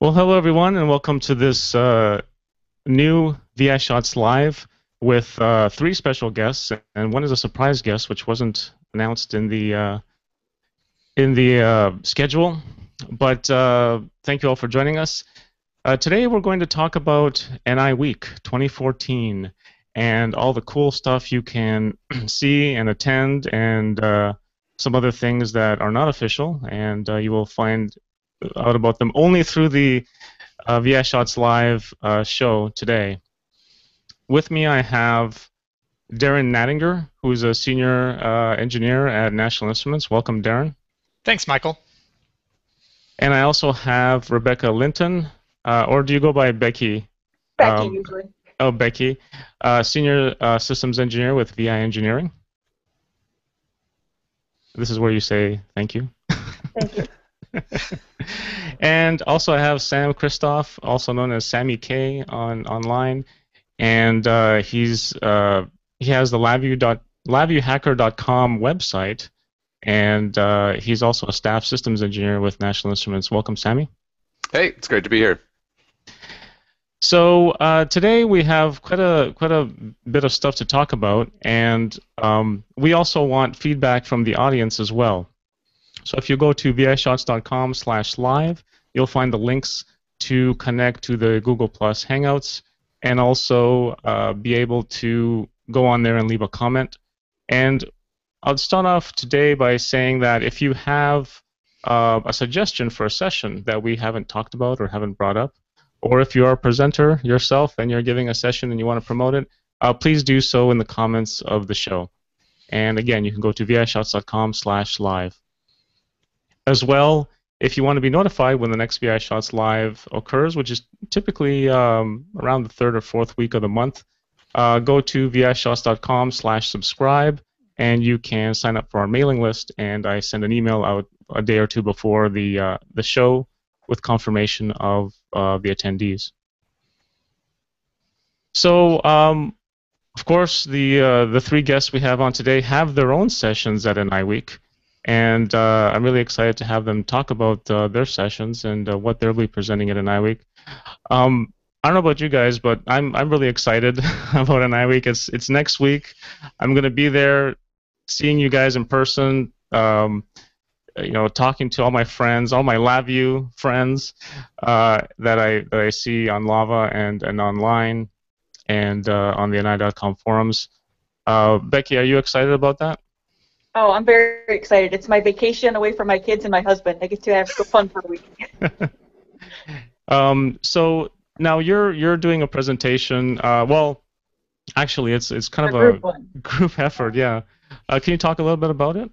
Well, hello everyone, and welcome to this new VI Shots Live with three special guests, and one is a surprise guest, which wasn't announced in the schedule. But thank you all for joining us. Today we're going to talk about NIWeek 2014 and all the cool stuff you can see and attend, and some other things that are not official, and you will find out about them only through the VI Shots Live show today. With me, I have Darren Nattinger, who's a senior engineer at National Instruments. Welcome, Darren. Thanks, Michael. And I also have Rebecca Linton, or do you go by Becky? Becky, usually. Oh, Becky, senior systems engineer with VI Engineering. This is where you say thank you. Thank you. And also I have Sam Christoph, also known as Sammy K online, and he has the LabViewHacker.com website, and he's also a staff systems engineer with National Instruments. Welcome, Sammy. Hey, it's great to be here. So today we have quite a bit of stuff to talk about, and we also want feedback from the audience as well. So if you go to vishots.com/live, you'll find the links to connect to the Google Plus Hangouts, and also be able to go on there and leave a comment. And I'll start off today by saying that if you have a suggestion for a session that we haven't talked about or haven't brought up, or if you're a presenter yourself and you're giving a session and you want to promote it, please do so in the comments of the show. And again, you can go to vishots.com/live. As well, if you want to be notified when the next VI Shots Live occurs, which is typically around the third or fourth week of the month, go to vishots.com/subscribe, and you can sign up for our mailing list, and I send an email out a day or two before the show with confirmation of the attendees. So, of course, the three guests we have on today have their own sessions at NIWeek. And I'm really excited to have them talk about their sessions and what they'll be presenting at NIWeek. I don't know about you guys, but I'm really excited about NIWeek. It's next week. I'm going to be there, seeing you guys in person. Talking to all my friends, all my LabVIEW friends that I see on Lava and online, and on the NI.com forums. Becky, are you excited about that? Oh, I'm very excited. It's my vacation away from my kids and my husband. I get to have some fun for a week. So now you're doing a presentation. Well, actually, it's kind of a group effort. Yeah. Can you talk a little bit about it?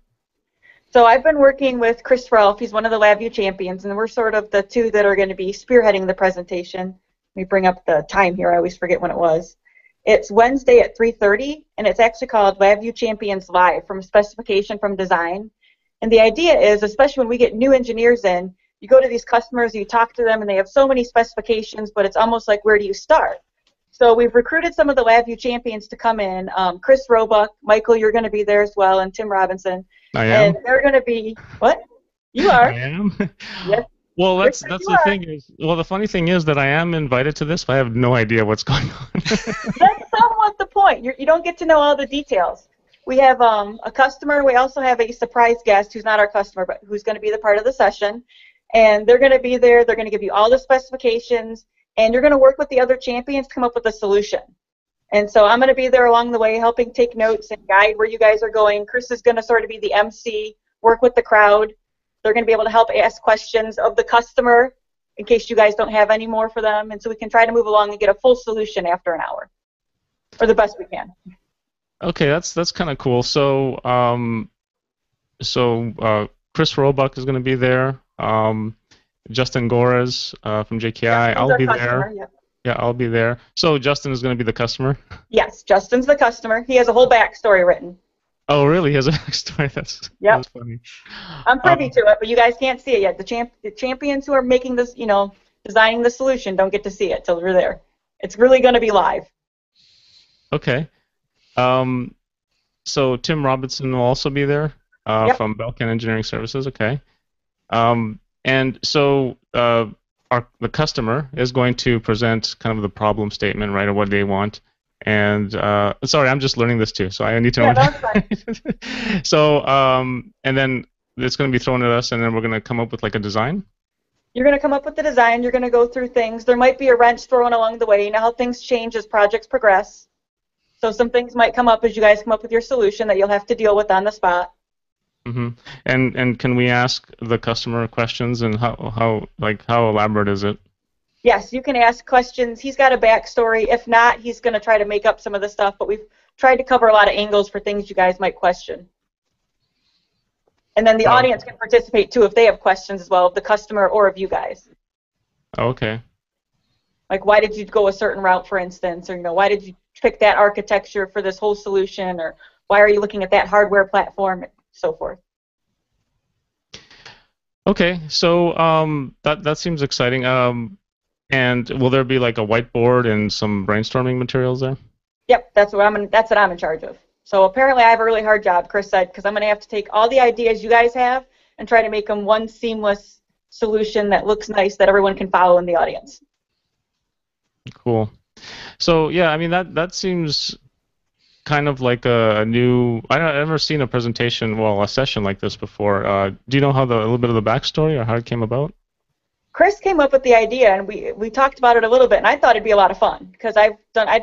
So I've been working with Chris Ralph. He's one of the LabVIEW champions, and we're sort of the two that are going to be spearheading the presentation. Let me bring up the time here. I always forget when it was. It's Wednesday at 3:30, and it's actually called LabVIEW Champions Live, from specification from design. And the idea is, especially when we get new engineers in, you go to these customers, you talk to them, and they have so many specifications, but it's almost like, where do you start? So we've recruited some of the LabVIEW champions to come in. Chris Roebuck, Michael, you're going to be there as well, and Tim Robinson. I am. And they're going to be, what? You are. I am. Yes. Well, that's the thing is. Well, the funny thing is that I am invited to this, but I have no idea what's going on. That's somewhat the point. You don't get to know all the details. We have a customer. We also have a surprise guest who's not our customer, but who's going to be the part of the session. And they're going to be there. They're going to give you all the specifications, and you're going to work with the other champions to come up with a solution. And so I'm going to be there along the way, helping take notes and guide where you guys are going. Chris is going to sort of be the MC, work with the crowd. They're going to be able to help ask questions of the customer in case you guys don't have any more for them. And so we can try to move along and get a full solution after an hour, or the best we can. Okay, that's kind of cool. So, Chris Roebuck is going to be there. Justin Gores from JKI. I'll be there. Yeah. Yeah, I'll be there. So Justin is going to be the customer? Yes, Justin's the customer. He has a whole backstory written. Oh, really? He has a backstory? That's funny. I'm privy to it, but you guys can't see it yet. The champions who are making this, designing the solution don't get to see it till we're there. It's really going to be live. Okay. So Tim Robinson will also be there from Belkin Engineering Services. Okay. And so the customer is going to present kind of the problem statement, right, of what they want. And sorry, I'm just learning this too, so I need to know. Yeah, that's fine. So and then it's going to be thrown at us, and then we're going to come up with like a design. You're going to come up with the design. You're going to go through things. There might be a wrench thrown along the way. You know how things change as projects progress. So some things might come up as you guys come up with your solution that you'll have to deal with on the spot. Mm-hmm. And can we ask the customer questions, and how elaborate is it? Yes, you can ask questions. He's got a backstory. If not, he's going to try to make up some of the stuff, but we've tried to cover a lot of angles for things you guys might question. And then the audience can participate too if they have questions as well, of the customer or of you guys. Okay. Like, why did you go a certain route, for instance, or why did you pick that architecture for this whole solution, or why are you looking at that hardware platform, and so forth. Okay, so that seems exciting. And will there be like a whiteboard and some brainstorming materials there? Yep, that's what I'm in charge of. So apparently I have a really hard job, Chris said, because I'm going to have to take all the ideas you guys have and try to make them one seamless solution that looks nice that everyone can follow in the audience. Cool. So yeah, I mean that seems kind of like a new. I've never seen a presentation, well, a session like this before. Do you know a little bit of the backstory or how it came about? Chris came up with the idea, and we talked about it a little bit, and I thought it'd be a lot of fun because I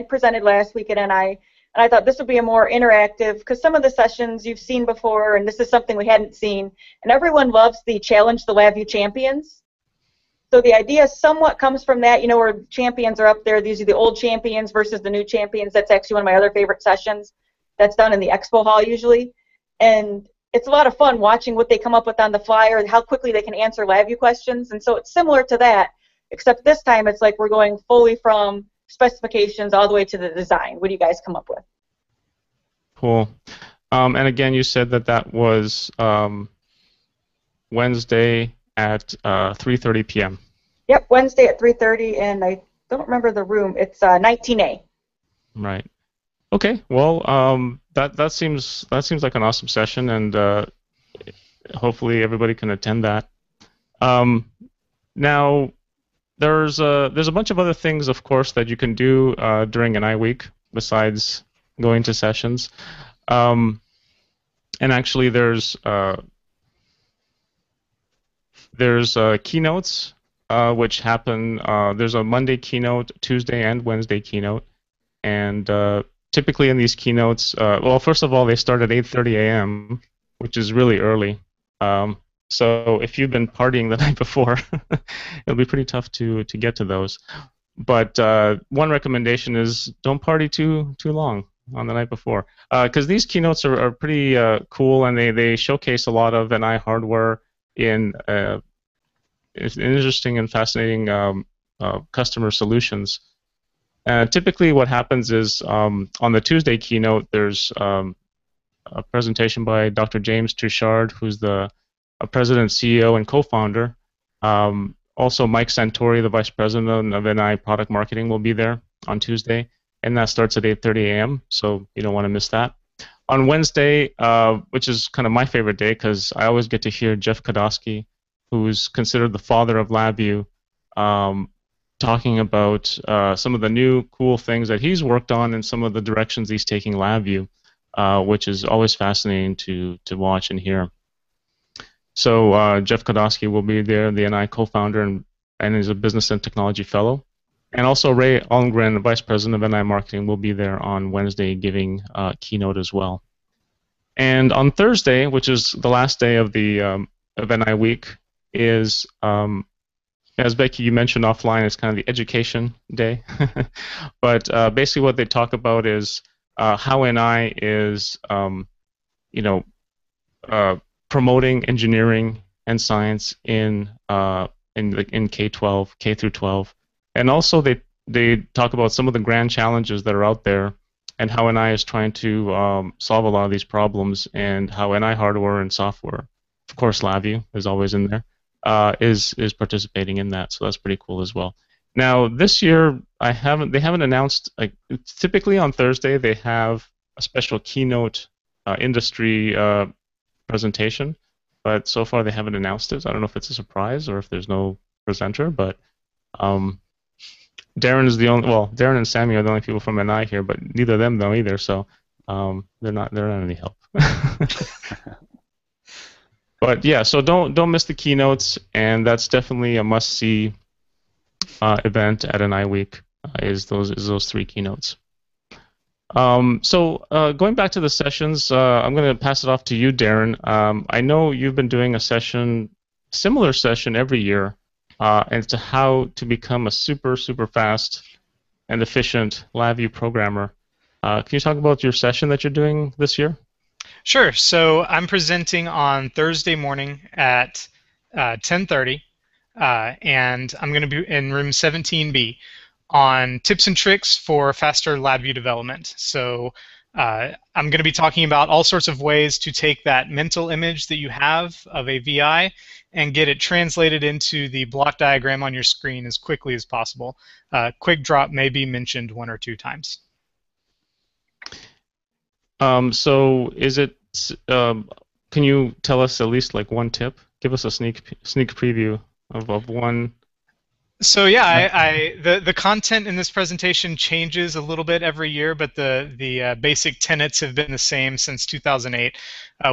presented last week at NI, and I thought this would be a more interactive, because some of the sessions you've seen before, and this is something we hadn't seen, and everyone loves the Challenge the LabVIEW Champions. So the idea somewhat comes from that, where champions are up there. These are the old champions versus the new champions. That's actually one of my other favorite sessions. That's done in the expo hall usually, and it's a lot of fun watching what they come up with on the fly, or how quickly they can answer LabVIEW questions. And so it's similar to that, except this time it's like we're going fully from specifications all the way to the design. What do you guys come up with? Cool. And again, you said that was Wednesday at 3:30 p.m. Yep, Wednesday at 3:30, and I don't remember the room. It's 19A. Right. Okay. Well, that seems like an awesome session, and hopefully everybody can attend that. Now, there's a bunch of other things, of course, that you can do during an NIWeek besides going to sessions. And actually, there's keynotes which happen. There's a Monday keynote, Tuesday and Wednesday keynote, and typically in these keynotes, well, first of all, they start at 8:30 a.m., which is really early. So if you've been partying the night before, it'll be pretty tough to get to those. But one recommendation is don't party too long on the night before, because these keynotes are pretty cool, and they showcase a lot of NI hardware in interesting and fascinating customer solutions. Typically what happens is on the Tuesday keynote, there's a presentation by Dr. James Touchard, who's the president, CEO, and co-founder. Also, Mike Santori, the vice president of NI Product Marketing, will be there on Tuesday, and that starts at 8:30 a.m., so you don't want to miss that. On Wednesday, which is kind of my favorite day because I always get to hear Jeff Kodosky, who's considered the father of LabVIEW, talking about some of the new cool things that he's worked on and some of the directions he's taking LabVIEW, which is always fascinating to watch and hear. So Jeff Kodosky will be there, the NI co-founder, and is a business and technology fellow. And also Ray Almgren, the vice president of NI marketing, will be there on Wednesday giving a keynote as well. And on Thursday, which is the last day of the of NIWeek, is as Becky, you mentioned offline, it's kind of the education day. But basically what they talk about is how NI is, promoting engineering and science in K-12, K through 12. And also they talk about some of the grand challenges that are out there and how NI is trying to solve a lot of these problems, and how NI hardware and software, of course LabVIEW is always in there, is participating in that. So that's pretty cool as well. Now this year they haven't announced, like typically on Thursday they have a special keynote industry presentation, but so far they haven't announced it. I don't know if it's a surprise or if there's no presenter, but Darren is the only. Well, Darren and Sammy are the only people from NI here, but neither of them know either. So they're not any help. But yeah, so don't miss the keynotes, and that's definitely a must-see event at NIWeek. Is those 3 keynotes. So going back to the sessions, I'm going to pass it off to you, Darren. I know you've been doing a similar session every year, as to how to become a super fast and efficient LabVIEW programmer. Can you talk about your session that you're doing this year? Sure. So I'm presenting on Thursday morning at 10:30, and I'm going to be in room 17B on tips and tricks for faster LabVIEW development. So I'm going to be talking about all sorts of ways to take that mental image that you have of a VI and get it translated into the block diagram on your screen as quickly as possible. Quick drop may be mentioned 1 or 2 times. So is it? Can you tell us at least like one tip? Give us a sneak preview of one. So yeah, the content in this presentation changes a little bit every year, but the basic tenets have been the same since 2008,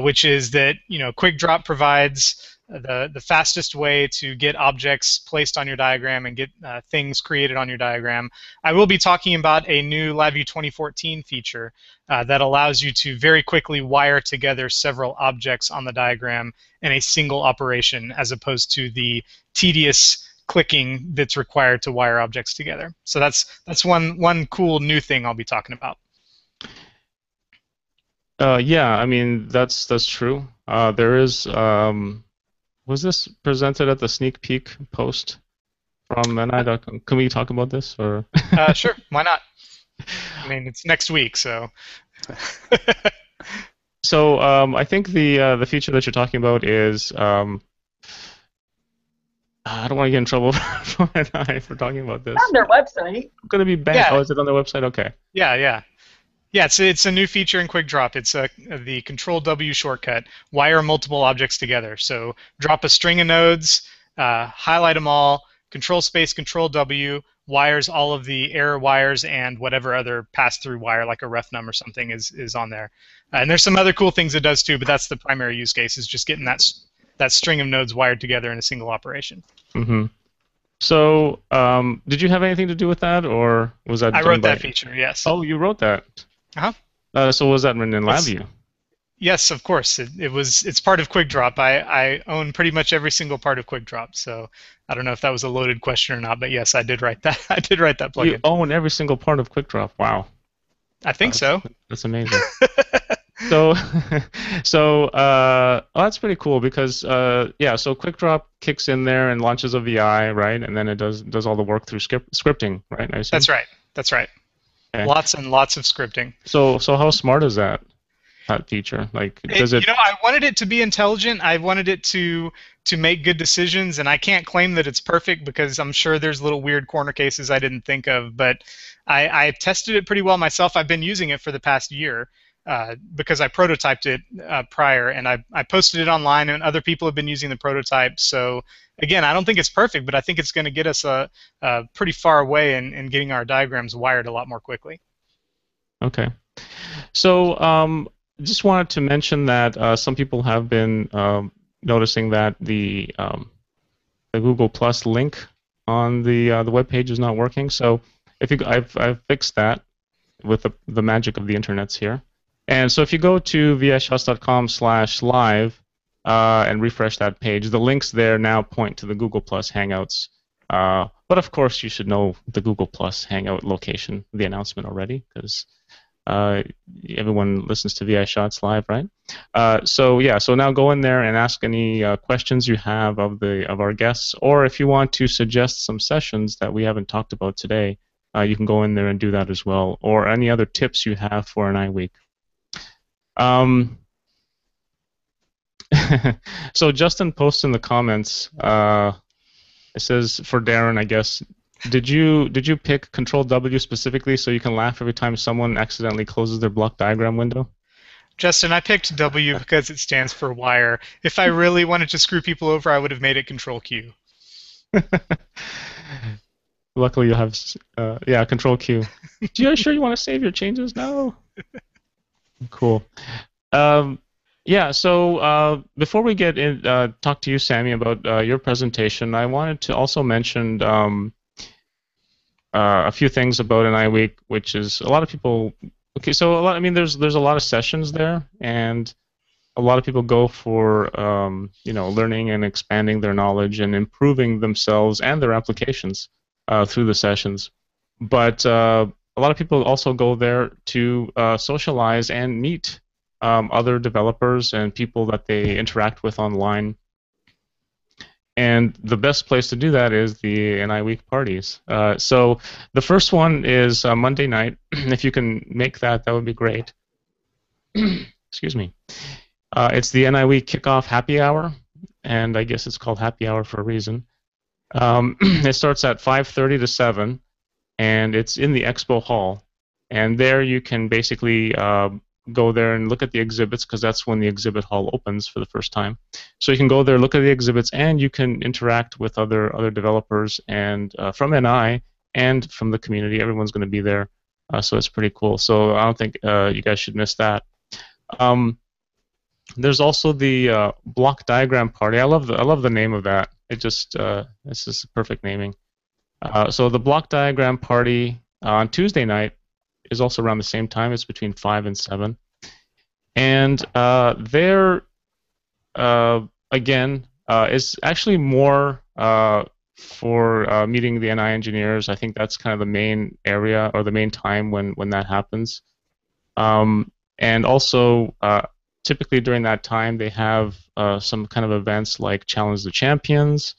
which is that Quick Drop provides the fastest way to get objects placed on your diagram and get things created on your diagram. I will be talking about a new LabVIEW 2014 feature that allows you to very quickly wire together several objects on the diagram in a single operation, as opposed to the tedious clicking that's required to wire objects together. So that's one cool new thing I'll be talking about. Yeah, I mean that's true. There is. Was this presented at the sneak peek post from NI.com? Can we talk about this or? Sure, why not? I mean, it's next week, so. So I think the feature that you're talking about is I don't want to get in trouble from NI for talking about this. On their website. It's going to be banned. Yeah. Oh, is it on their website? Okay. Yeah. Yeah, it's a new feature in Quick Drop. It's the Control W shortcut. Wire multiple objects together. So drop a string of nodes, highlight them all, Control Space, Control W, wires all of the error wires and whatever other pass-through wire, like a ref num or something, is on there. And there's some other cool things it does too, but that's the primary use case, is just getting that string of nodes wired together in a single operation. Mm-hmm. So did you have anything to do with that, or was that? I wrote that feature. Yes. Oh, you wrote that. Uh-huh. So was that written in LabVIEW? Yes, of course. It's part of Quick Drop. I own pretty much every single part of Quick Drop. So I don't know if that was a loaded question or not, but yes, I did write that. I did write that plugin. You own every single part of Quick Drop. Wow. I think so. That's amazing. So that's pretty cool because yeah. So Quick Drop kicks in there and launches a VI, right? And then it does all the work through scripting, right? I assume? That's right. Okay. Lots and lots of scripting. So how smart is that feature? Like, does it? I wanted it to be intelligent. I wanted it to make good decisions, and I can't claim that it's perfect because I'm sure there's little weird corner cases I didn't think of. But I tested it pretty well myself. I've been using it for the past year because I prototyped it prior, and I posted it online, and other people have been using the prototype. So again, I don't think it's perfect, but I think it's going to get us a pretty far away in getting our diagrams wired a lot more quickly. Okay. So just wanted to mention that some people have been noticing that the Google Plus link on the web page is not working. So I've fixed that with the magic of the internet's here. And so if you go to vishots.com/live and refresh that page, the links there now point to the Google Plus Hangouts. But of course, you should know the Google Plus Hangout location, the announcement already, because everyone listens to VI Shots live, right? So yeah, so now go in there and ask any questions you have of our guests, or if you want to suggest some sessions that we haven't talked about today, you can go in there and do that as well, or any other tips you have for NIWeek. So Justin posts in the comments. It says for Darren, I guess. Did you pick Control W specifically so you can laugh every time someone accidentally closes their block diagram window? Justin, I picked W because it stands for wire. If I really wanted to screw people over, I would have made it Control Q. Luckily, you have yeah, Control Q. You sure you want to save your changes? No. Cool. Yeah. So before we get in, talk to you, Sammy, about your presentation, I wanted to also mention a few things about NIWeek, which is a lot of people. Okay, so a lot. I mean, there's a lot of sessions there, and a lot of people go for learning and expanding their knowledge and improving themselves and their applications through the sessions. But a lot of people also go there to socialize and meet other developers and people that they interact with online. And the best place to do that is the NIWeek parties. So the first one is Monday night. If you can make that, that would be great. Excuse me. It's the NIWeek Kickoff Happy Hour, and I guess it's called Happy Hour for a reason. It starts at 5:30 to 7, and it's in the expo hall. And there you can basically go there and look at the exhibits, because that's when the exhibit hall opens for the first time. So you can go there, look at the exhibits, and you can interact with other developers and from NI and from the community. Everyone's going to be there, so it's pretty cool. So I don't think you guys should miss that. There's also the block diagram party. I love the name of that. It just this is perfect naming. So the block diagram party on Tuesday night is also around the same time. It's between 5 and 7. And there, again, is actually more for meeting the NI engineers. I think that's kind of the main area or the main time when that happens. And also, typically during that time, they have some kind of events like Challenge the Champions,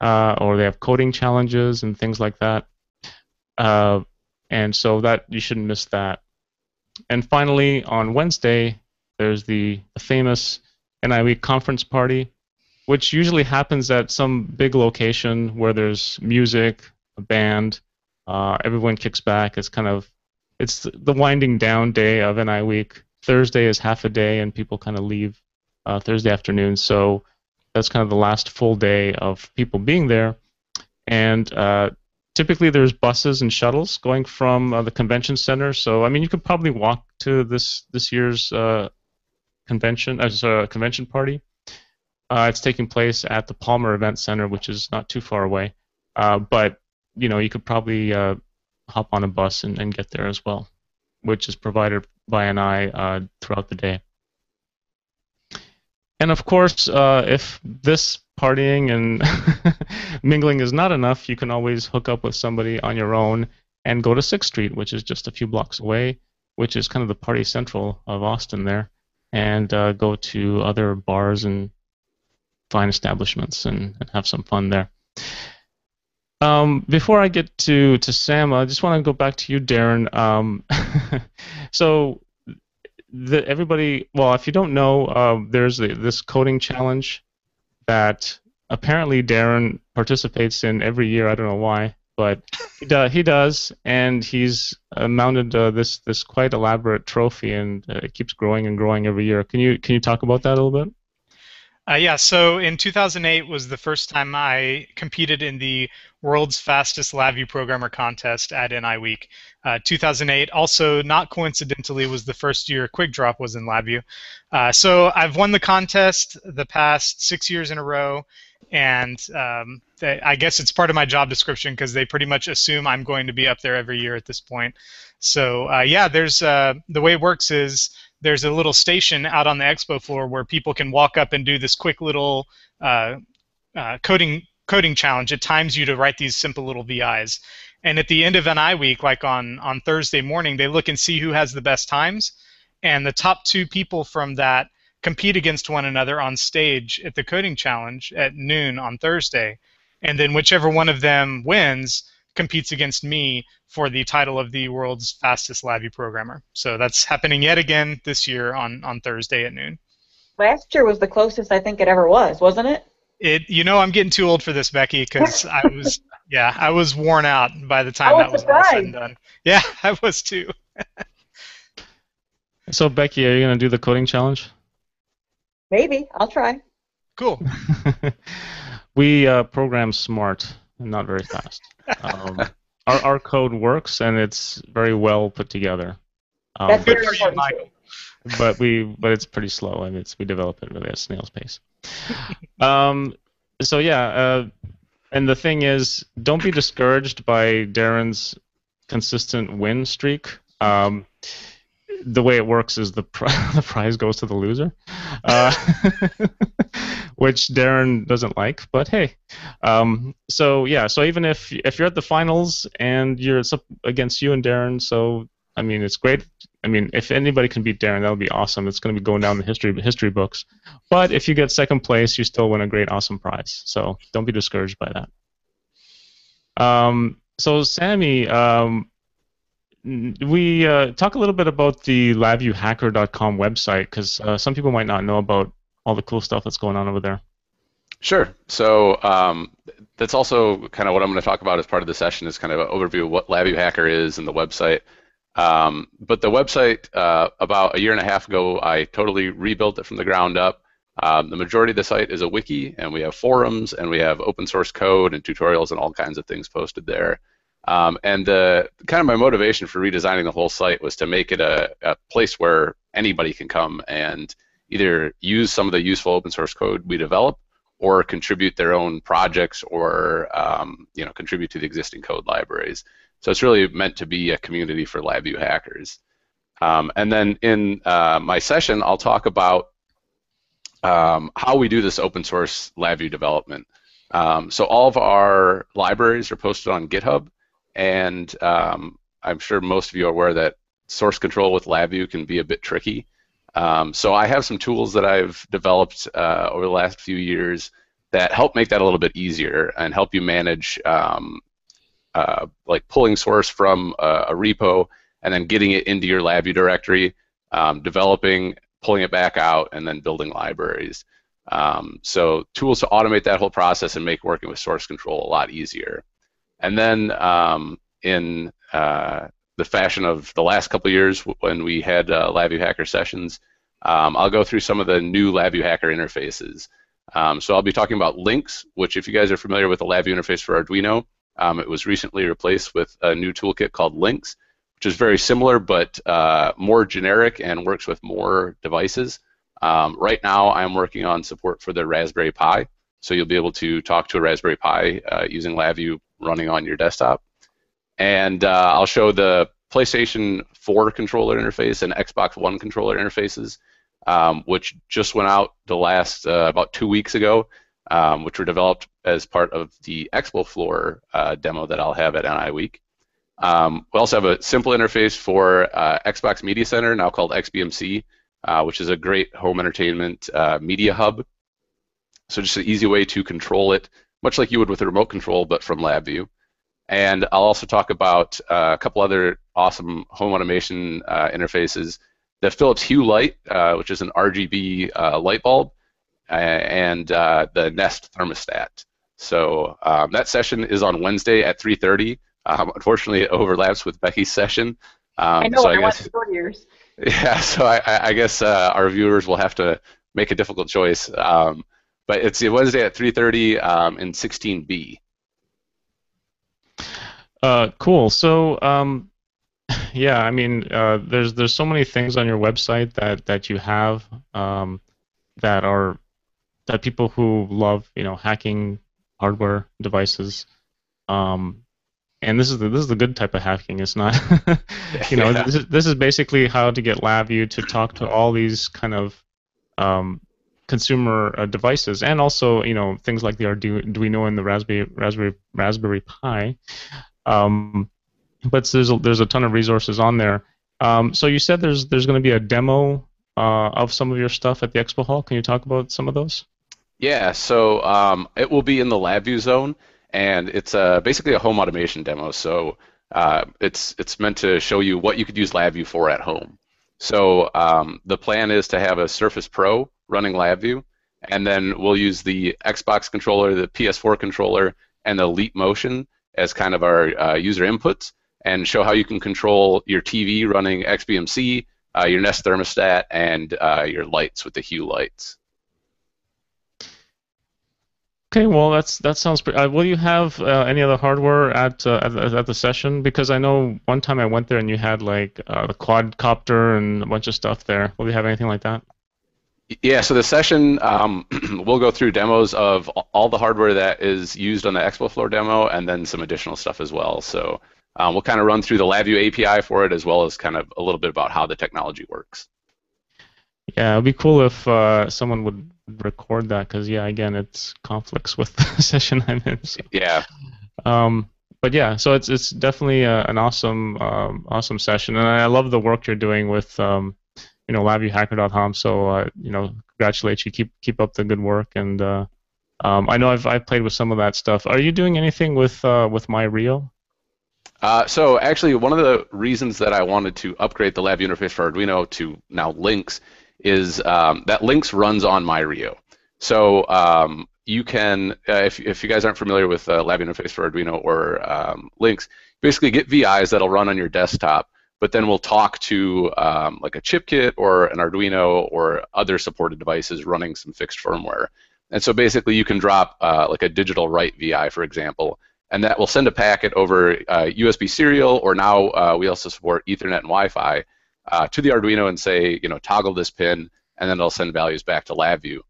or they have coding challenges and things like that. And so that you shouldn't miss that. And finally, on Wednesday, there's the famous NIWeek conference party, which usually happens at some big location where there's music, a band, everyone kicks back. It's the winding down day of NIWeek. Thursday is half a day, and people kind of leave Thursday afternoon. So that's kind of the last full day of people being there. And typically there's buses and shuttles going from the convention center. So I mean, you could probably walk to this year's convention party. It's taking place at the Palmer Event Center, which is not too far away. But you could probably hop on a bus and get there as well, which is provided by NI throughout the day. And of course, if this partying and mingling is not enough, you can always hook up with somebody on your own and go to 6th Street, which is just a few blocks away, which is kind of the party central of Austin there, and go to other bars and fine establishments and have some fun there. Before I get to Sam, I just want to go back to you, Darren. So everybody, well, if you don't know, there's this coding challenge that apparently Darren participates in every year. I don't know why, but he does, and he's mounted this quite elaborate trophy, and it keeps growing and growing every year. Can you talk about that a little bit? Yeah, so in 2008 was the first time I competed in the World's Fastest LabVIEW Programmer contest at NIWeek. 2008, also not coincidentally, was the first year QuickDrop was in LabVIEW. So I've won the contest the past 6 years in a row, and I guess it's part of my job description because they pretty much assume I'm going to be up there every year at this point. So yeah, there's the way it works is there's a little station out on the expo floor where people can walk up and do this quick little coding challenge. It times you to write these simple little VIs. And at the end of NIWeek, like on Thursday morning, they look and see who has the best times. And the top 2 people from that compete against one another on stage at the coding challenge at noon on Thursday. And then whichever one of them wins competes against me for the title of the world's fastest LabVIEW programmer. So that's happening yet again this year on Thursday at noon. Last year was the closest I think it ever was, wasn't it? I'm getting too old for this, Becky, because I was worn out by the time that was all said and done. Yeah, I was too. So Becky, are you going to do the coding challenge? Maybe. I'll try. Cool. We program smart. not very fast. Our code works, and it's very well put together. That's Good very for you, important Michael. too. But it's pretty slow. I mean, we develop it really at snail's pace. So yeah, and the thing is, don't be discouraged by Darren's consistent win streak. The way it works is the prize goes to the loser, which Darren doesn't like. But hey, so yeah, so even if you're at the finals and it's up against you and Darren, so I mean it's great. I mean if anybody can beat Darren, that would be awesome. It's going to be going down the history books. But if you get second place, you still win a great awesome prize. So don't be discouraged by that. So Sammy. We talk a little bit about the LabViewHacker.com website because some people might not know about all the cool stuff that's going on over there. Sure. So that's also kind of what I'm going to talk about as part of the session is kind of an overview of what LabViewHacker is and the website. But the website, about a year and a half ago, I totally rebuilt it from the ground up. The majority of the site is a wiki, and we have forums, and we have open source code and tutorials and all kinds of things posted there. And kind of my motivation for redesigning the whole site was to make it a place where anybody can come and either use some of the useful open source code we develop or contribute their own projects or contribute to the existing code libraries. So it's really meant to be a community for LabVIEW hackers. And then in my session, I'll talk about how we do this open source LabVIEW development. So all of our libraries are posted on GitHub. And I'm sure most of you are aware that source control with LabVIEW can be a bit tricky. So I have some tools that I've developed over the last few years that help make that a little bit easier and help you manage like pulling source from a repo and then getting it into your LabVIEW directory, developing, pulling it back out, and then building libraries. So tools to automate that whole process and make working with source control a lot easier. And then in the fashion of the last couple of years when we had LabVIEW Hacker sessions, I'll go through some of the new LabVIEW Hacker interfaces. So I'll be talking about links, which if you guys are familiar with the LabVIEW interface for Arduino, it was recently replaced with a new toolkit called Links, which is very similar but more generic and works with more devices. Right now I'm working on support for the Raspberry Pi, so you'll be able to talk to a Raspberry Pi using LabVIEW running on your desktop. And I'll show the PlayStation 4 controller interface and Xbox One controller interfaces, which just went out the last about 2 weeks ago, which were developed as part of the Expo Floor demo that I'll have at NIWeek. We also have a simple interface for Xbox Media Center, now called XBMC, which is a great home entertainment media hub. So just an easy way to control it, much like you would with a remote control, but from LabVIEW. And I'll also talk about a couple other awesome home automation interfaces. The Philips Hue light, which is an RGB light bulb, and the Nest thermostat. So that session is on Wednesday at 3:30. Unfortunately, it overlaps with Becky's session. I know, I want to go to yours. Yeah, so I guess our viewers will have to make a difficult choice. But it's Wednesday at 3:30 in 16B. Cool. So, yeah, I mean, there's so many things on your website that you have that people who love hacking hardware devices, and this is the good type of hacking. It's not Yeah. this is basically how to get LabVIEW to talk to all these kind of consumer devices, and also things like the Arduino and the Raspberry Pi. But there's a ton of resources on there. So you said there's going to be a demo of some of your stuff at the Expo Hall. Can you talk about some of those? Yeah, so it will be in the LabVIEW zone, and it's basically a home automation demo. So it's meant to show you what you could use LabVIEW for at home. So the plan is to have a Surface Pro running LabVIEW, and then we'll use the Xbox controller, the PS4 controller, and the Leap Motion as kind of our user inputs, and show how you can control your TV running XBMC, your Nest thermostat, and your lights with the Hue lights. Okay, well that sounds pretty. Will you have any other hardware at the session? Because I know one time I went there and you had like the quadcopter and a bunch of stuff there. Will you have anything like that? Yeah, so the session, we'll go through demos of all the hardware that is used on the expo floor demo and then some additional stuff as well. So we'll kind of run through the LabVIEW API for it as well as kind of a little bit about how the technology works. Yeah, it'd be cool if someone would record that because, yeah, again, it's conflicts with the session I'm in. So. Yeah. But yeah, so it's definitely an awesome session, and I love the work you're doing with LabViewHacker.com. So congratulate you. Keep up the good work, and I know I've played with some of that stuff. Are you doing anything with MyRio? So actually, one of the reasons that I wanted to upgrade the LabVIEW interface for Arduino to now Lynx is that Lynx runs on MyRio. So you can, if you guys aren't familiar with LabVIEW interface for Arduino or Lynx, basically get VIs that'll run on your desktop, but then we'll talk to like a chip kit or an Arduino or other supported devices running some fixed firmware. And so basically you can drop like a digital write VI, for example, and that will send a packet over USB serial, or now we also support Ethernet and Wi-Fi to the Arduino and say, toggle this pin, and then it'll send values back to LabVIEW.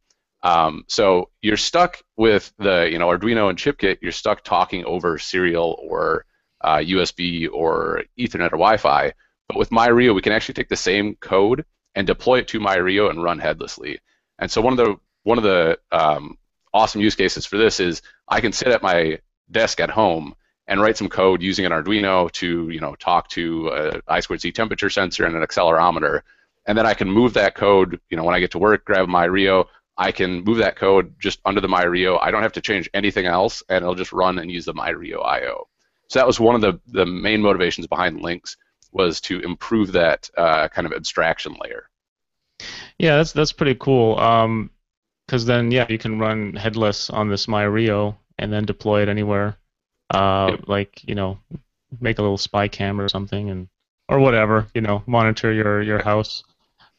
So you're stuck with the Arduino and chip kit. You're stuck talking over serial or USB or Ethernet or Wi-Fi. But with MyRio, we can actually take the same code and deploy it to MyRio and run headlessly. And so one of the awesome use cases for this is I can sit at my desk at home and write some code using an Arduino to talk to a I2C temperature sensor and an accelerometer, and then I can move that code. When I get to work, grab MyRio, I can move that code just under the MyRio. I don't have to change anything else, and it'll just run and use the MyRio I/O. So that was one of the main motivations behind Lynx, was to improve that kind of abstraction layer. Yeah, that's pretty cool. Because then, yeah, you can run headless on this MyRio and then deploy it anywhere. Yep. Like, make a little spy cam or something, or whatever, monitor your house.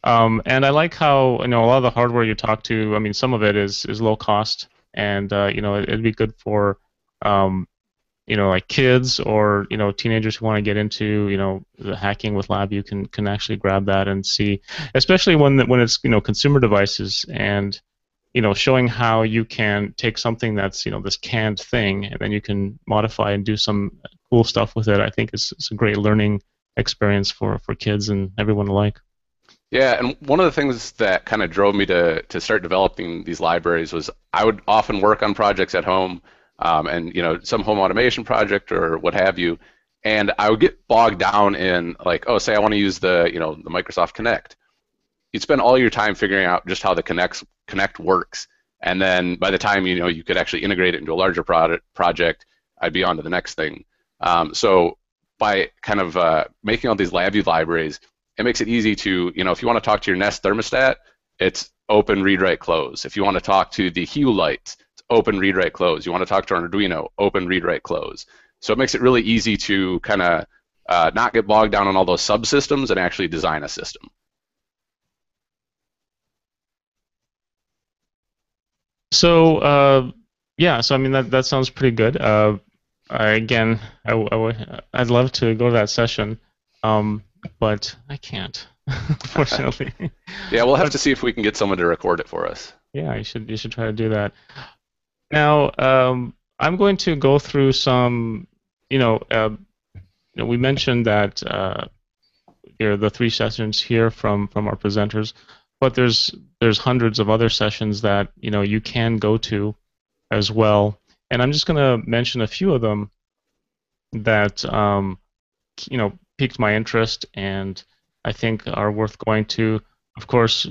And I like how, a lot of the hardware you talk to, I mean, some of it is low cost, and it'd be good for like kids or teenagers who want to get into the hacking with LabVIEW can actually grab that and see, especially when it's consumer devices, and showing how you can take something that's this canned thing and then you can modify and do some cool stuff with it. I think it's a great learning experience for kids and everyone alike. Yeah, and one of the things that kind of drove me to start developing these libraries was I would often work on projects at home, and some home automation project or what have you, and I would get bogged down in like, say I want to use the the Microsoft Kinect. You'd spend all your time figuring out just how the Kinect works, and then by the time you could actually integrate it into a larger project, I'd be on to the next thing. So by kind of making all these LabVIEW libraries, it makes it easy to, if you want to talk to your Nest thermostat, it's open, read, write, close. If you want to talk to the Hue lights, it's open, read, write, close. You want to talk to an Arduino, open, read, write, close. So it makes it really easy to kind of not get bogged down on all those subsystems and actually design a system. So yeah, so I mean that sounds pretty good. Again, I'd love to go to that session, but I can't, unfortunately. Yeah, we'll have to see if we can get someone to record it for us. Yeah, you should try to do that. Now, I'm going to go through some, we mentioned that the 3 sessions here from our presenters, but there's hundreds of other sessions that you can go to as well, and I'm just going to mention a few of them that piqued my interest and I think are worth going to. Of course,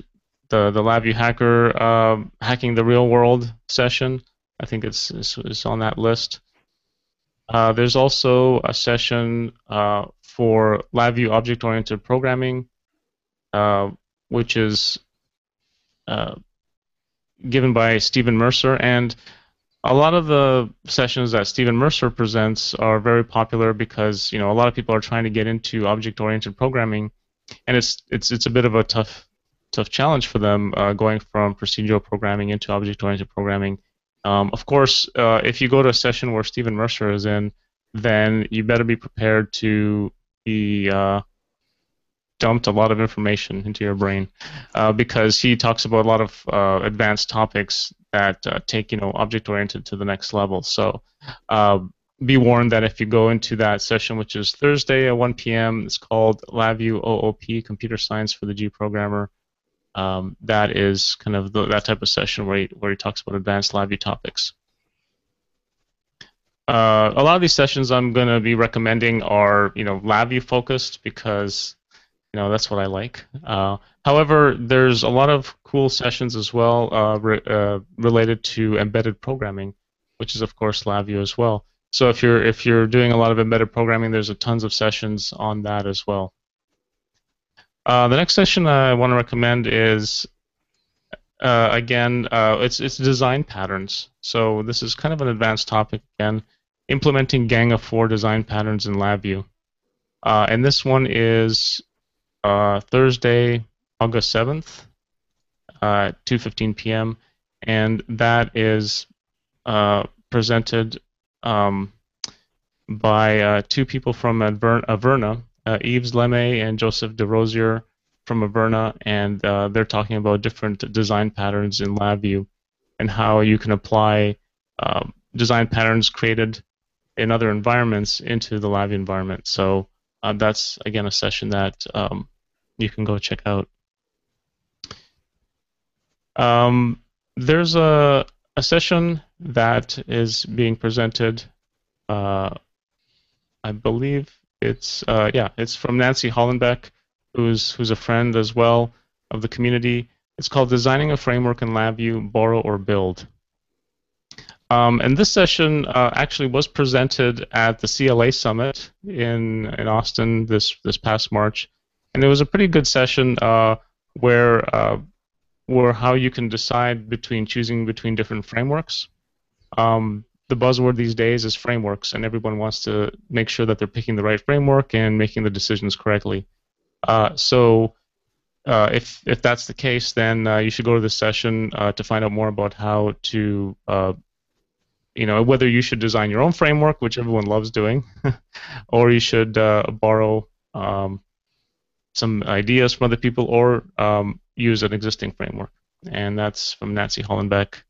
the LabVIEW Hacker Hacking the Real World session, I think it's on that list. There's also a session for LabVIEW Object-Oriented Programming, which is given by Stephen Mercer, and a lot of the sessions that Stephen Mercer presents are very popular because a lot of people are trying to get into object-oriented programming, and it's a bit of a tough challenge for them going from procedural programming into object-oriented programming. Of course, if you go to a session where Stephen Mercer is in, then you better be prepared to be dumped a lot of information into your brain, because he talks about a lot of advanced topics that take object-oriented to the next level. So be warned that if you go into that session, which is Thursday at 1 p.m., it's called LabVIEW OOP, Computer Science for the G Programmer. That is kind of that type of session where he talks about advanced LabVIEW topics. A lot of these sessions I'm going to be recommending are LabVIEW focused because that's what I like. However, there's a lot of cool sessions as well related to embedded programming, which is of course LabVIEW as well. So if you're doing a lot of embedded programming, there's tons of sessions on that as well. The next session I want to recommend is again it's design patterns. So this is kind of an advanced topic again, implementing Gang of 4 design patterns in LabVIEW. And this one is Thursday, August 7th, 2:15 p.m., and that is presented by two people from Averna, Yves Lemay and Joseph DeRosier from Averna, and they're talking about different design patterns in LabVIEW and how you can apply design patterns created in other environments into the LabVIEW environment. So that's, again, a session that you can go check out. There's a session that is being presented. I believe it's from Nancy Hollenbeck, who's a friend as well of the community. It's called Designing a Framework in LabVIEW, Borrow or Build. And this session actually was presented at the CLA Summit in Austin this past March, and it was a pretty good session where how you can decide choosing between different frameworks. The buzzword these days is frameworks, and everyone wants to make sure that they're picking the right framework and making the decisions correctly. So if that's the case, then you should go to this session to find out more about how to whether you should design your own framework, which everyone loves doing, or you should borrow some ideas from other people, or use an existing framework. And that's from Nancy Hollenbeck,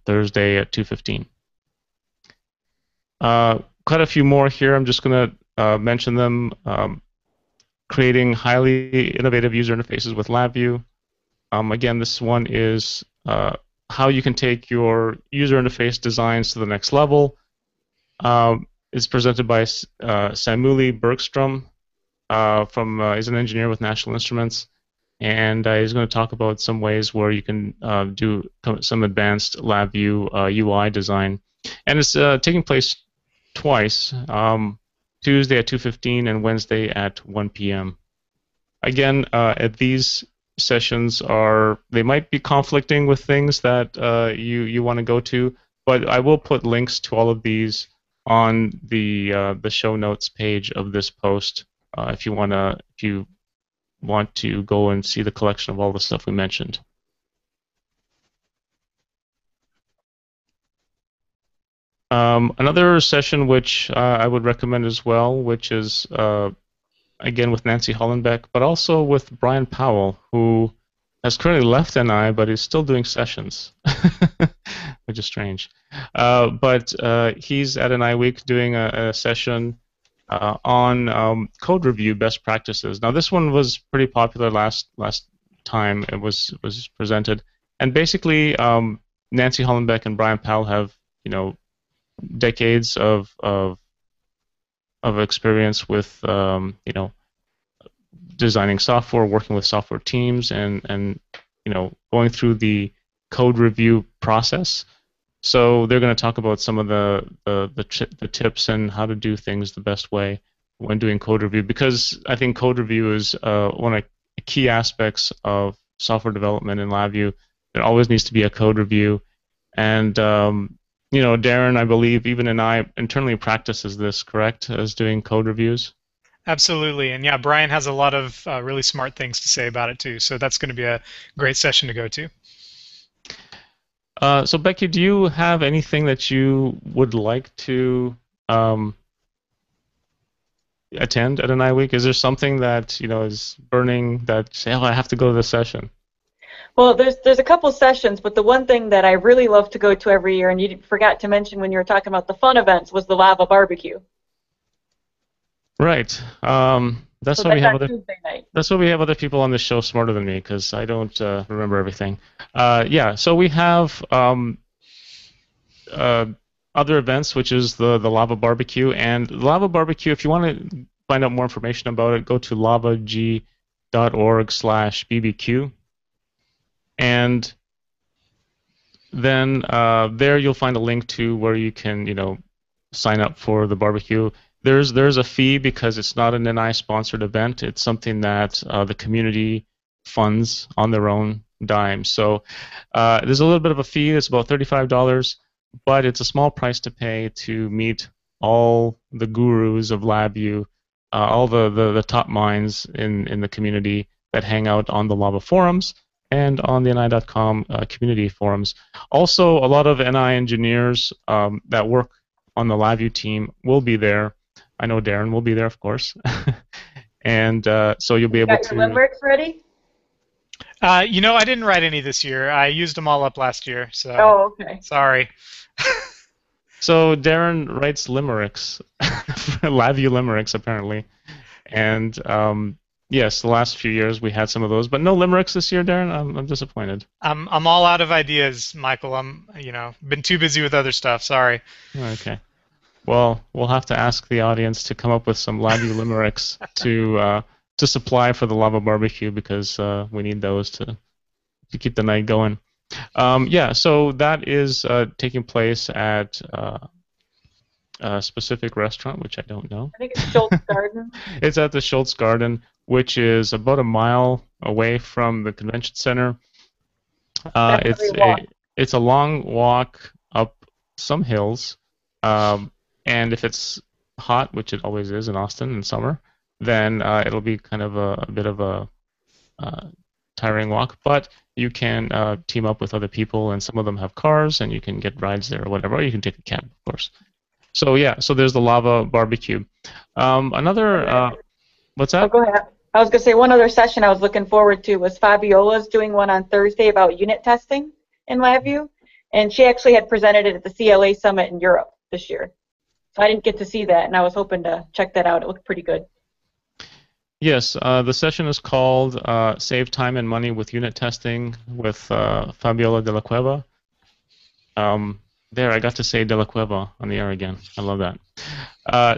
Thursday at 2:15. Quite a few more here. I'm just going to mention them. Creating highly innovative user interfaces with LabVIEW. Again, this one is how you can take your user interface designs to the next level. It's presented by Samuli Bergstrom. He's an engineer with National Instruments, and he's going to talk about some ways where you can do some advanced LabVIEW UI design. And it's taking place twice, Tuesday at 2:15 and Wednesday at 1 p.m. Again, at these sessions they might be conflicting with things that you want to go to, but I will put links to all of these on the show notes page of this post if you want to go and see the collection of all the stuff we mentioned. Another session which I would recommend as well, which is again with Nancy Hollenbeck, but also with Brian Powell, who has currently left NI, but is still doing sessions, which is strange. But he's at NIWeek doing a session on code review best practices. Now, this one was pretty popular last time it was presented, and basically Nancy Hollenbeck and Brian Powell have decades of experience with designing software, working with software teams, and going through the code review process. So they're going to talk about some of the tips and how to do things the best way when doing code review, because I think code review is one of the key aspects of software development in LabVIEW. There always needs to be a code review, and Darren, I believe, even internally practices this, correct, as doing code reviews? Absolutely, and yeah, Brian has a lot of really smart things to say about it too, so that's going to be a great session to go to. So Becky, do you have anything that you would like to attend at an NIWeek? Is there something that is burning that say, oh, I have to go to this session? Well, there's a couple sessions, but the one thing that I really love to go to every year, and you forgot to mention when you were talking about the fun events, was the lava barbecue. Right. That's why we have other. Tuesday night. That's why we have other people on the show smarter than me, because I don't remember everything. Yeah. So we have other events, which is the lava barbecue, and the lava barbecue. If you want to find out more information about it, go to lavag.org/bbq, and then there you'll find a link to where you can sign up for the barbecue. There's a fee because it's not an NI-sponsored event. It's something that the community funds on their own dime. So there's a little bit of a fee. It's about $35, but it's a small price to pay to meet all the gurus of LabVIEW, all the top minds in the community that hang out on the Lava forums and on the NI.com community forums. Also, a lot of NI engineers that work on the LabVIEW team will be there. I know Darren will be there, of course. And so you'll be able to... Got your limericks ready? I didn't write any this year. I used them all up last year, so... Oh, okay. Sorry. So Darren writes limericks, LabVIEW limericks, apparently. And yes, the last few years we had some of those, but no limericks this year, Darren. I'm disappointed. I'm all out of ideas, Michael. I'm been too busy with other stuff. Sorry. Okay. Well, we'll have to ask the audience to come up with some LabVIEW limericks to supply for the lava barbecue, because we need those to keep the night going. Yeah, so that is taking place at a specific restaurant, which I don't know. I think it's Schultz Garden. It's at the Schultz Garden, which is about a mile away from the convention center. It's a long walk up some hills. And if it's hot, which it always is in Austin in summer, then it'll be kind of a bit of a tiring walk. But you can team up with other people, and some of them have cars, and you can get rides there or whatever. Or you can take a cab, of course. So yeah, so there's the lava barbecue. What's that? Oh, go ahead. I was going to say one other session I was looking forward to was Fabiola's doing one on Thursday about unit testing in LabVIEW, and she actually had presented it at the CLA Summit in Europe this year. So I didn't get to see that, and I was hoping to check that out. It looked pretty good. Yes, the session is called Save Time and Money with Unit Testing with Fabiola de la Cueva. There, I got to say de la Cueva on the air again. I love that.